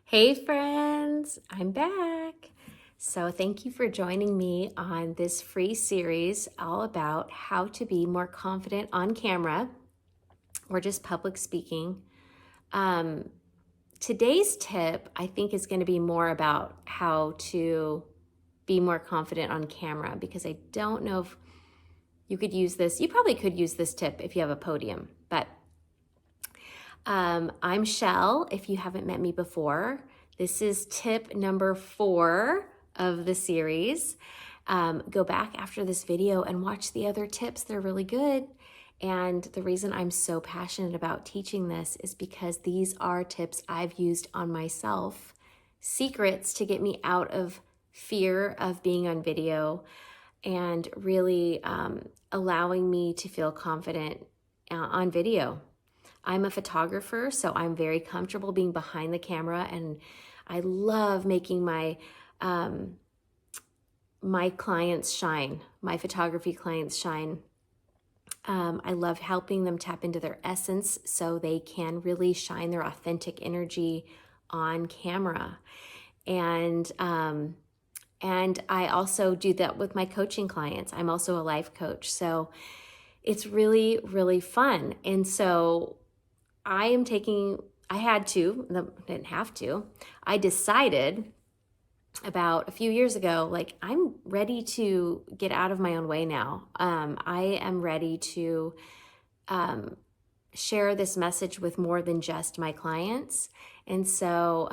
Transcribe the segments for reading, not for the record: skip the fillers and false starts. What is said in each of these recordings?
Hey friends, I'm back. So thank you for joining me on this free series all about how to be more confident on camera or just public speaking. Um, Today's tip, I think, is going to be more about how to be more confident on camera because I don't know if you could use this. You probably could use this tip if you have a podium, but I'm Shell, if you haven't met me before. This is tip number 4 of the series. Go back after this video and watch the other tips. They're really good. And the reason I'm so passionate about teaching this is because these are tips I've used on myself, secrets to get me out of fear of being on video and really allowing me to feel confident on video. I'm a photographer, so I'm very comfortable being behind the camera, and I love making my clients shine, my photography clients shine. I love helping them tap into their essence so they can really shine their authentic energy on camera. And I also do that with my coaching clients. I'm also a life coach, so it's really, really fun. And so I didn't have to. I decided about a few years ago, like, I'm ready to get out of my own way now. I am ready to share this message with more than just my clients. And so,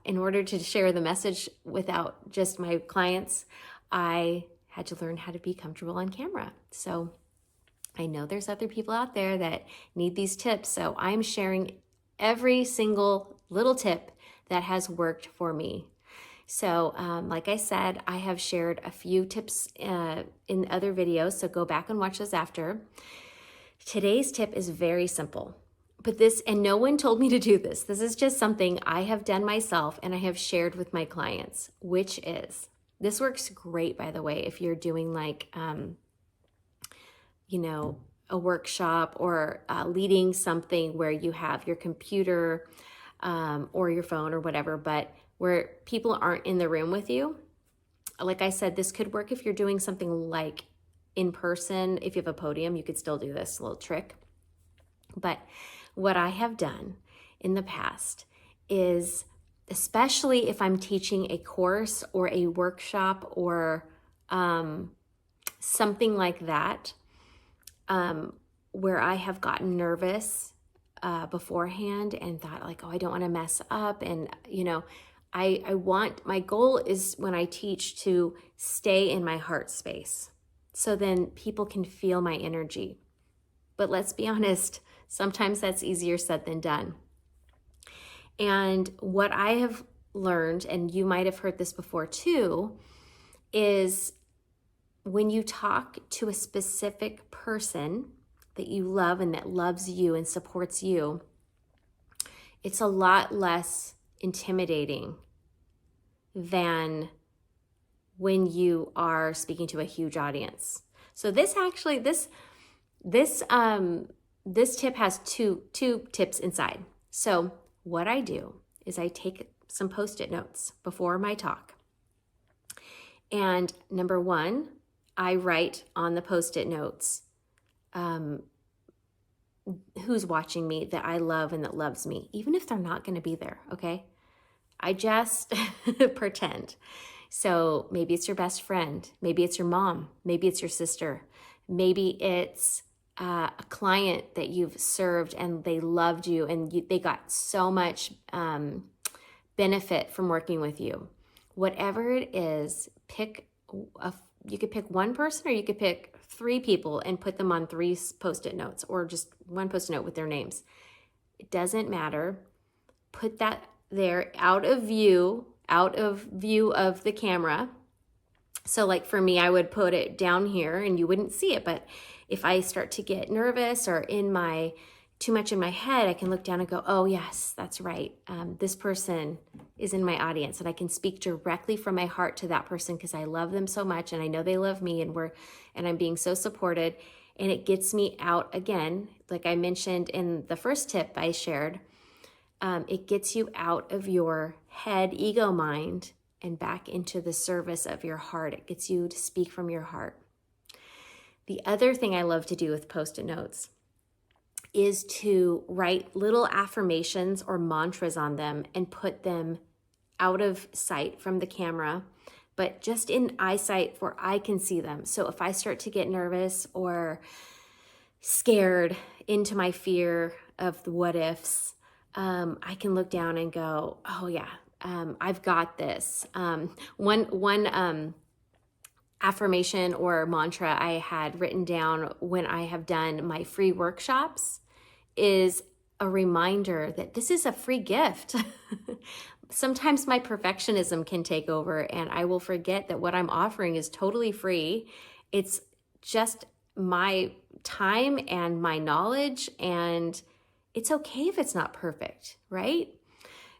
in order to share the message without just my clients, I had to learn how to be comfortable on camera. So, I know there's other people out there that need these tips, so I'm sharing every single little tip that has worked for me. So, like I said, I have shared a few tips in other videos, so go back and watch those after. Today's tip is very simple, and no one told me to do this. This is just something I have done myself and I have shared with my clients, which is, this works great, by the way, if you're doing like, a workshop or leading something where you have your computer or your phone or whatever, but where people aren't in the room with you. Like I said, this could work if you're doing something like in person. If you have a podium, you could still do this little trick. But what I have done in the past is, especially if I'm teaching a course or a workshop or something like that, where I have gotten nervous beforehand and thought like, oh, I don't want to mess up. And, my goal is when I teach to stay in my heart space. So then people can feel my energy. But let's be honest, sometimes that's easier said than done. And what I have learned, and you might have heard this before too, is when you talk to a specific person that you love and that loves you and supports you, it's a lot less intimidating than when you are speaking to a huge audience. So this tip has two tips inside. So what I do is I take some Post-it notes before my talk. And number 1, I write on the Post-it notes who's watching me that I love and that loves me, even if they're not going to be there, okay? I just pretend. So maybe it's your best friend, maybe it's your mom, maybe it's your sister, maybe it's a client that you've served and they loved you and they got so much benefit from working with you. Whatever it is, you could pick one person or you could pick 3 people and put them on 3 Post-it notes, or just one Post-it note with their names. It doesn't matter. Put that there out of view of the camera. So like for me, I would put it down here and you wouldn't see it. But if I start to get nervous or too much in my head, I can look down and go, oh yes, that's right. This person is in my audience, and I can speak directly from my heart to that person because I love them so much and I know they love me, and I'm being so supported. And it gets me out again, like I mentioned in the first tip I shared. It gets you out of your head, ego mind, and back into the service of your heart. It gets you to speak from your heart. The other thing I love to do with Post-it notes is to write little affirmations or mantras on them and put them out of sight from the camera, but just in eyesight where I can see them. So if I start to get nervous or scared into my fear of the what ifs, I can look down and go, oh yeah, I've got this. One affirmation or mantra I had written down when I have done my free workshops is a reminder that this is a free gift. Sometimes my perfectionism can take over and I will forget that what I'm offering is totally free. It's just my time and my knowledge, and it's okay if it's not perfect, right?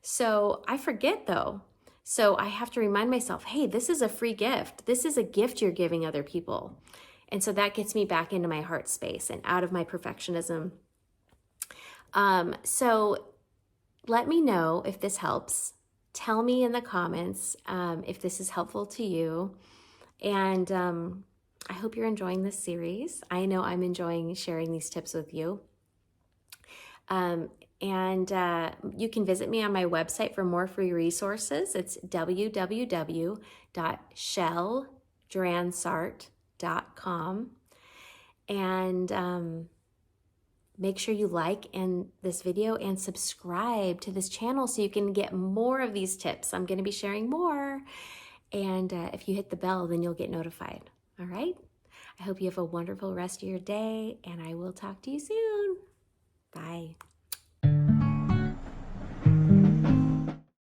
So I forget though. So I have to remind myself, hey, this is a free gift. This is a gift you're giving other people. And so that gets me back into my heart space and out of my perfectionism. So let me know if this helps. Tell me in the comments if this is helpful to you. And I hope you're enjoying this series. I know I'm enjoying sharing these tips with you. And you can visit me on my website for more free resources. It's www.sheldransart.com. And make sure you like this video and subscribe to this channel so you can get more of these tips. I'm going to be sharing more. And if you hit the bell, then you'll get notified. All right? I hope you have a wonderful rest of your day, and I will talk to you soon. Bye.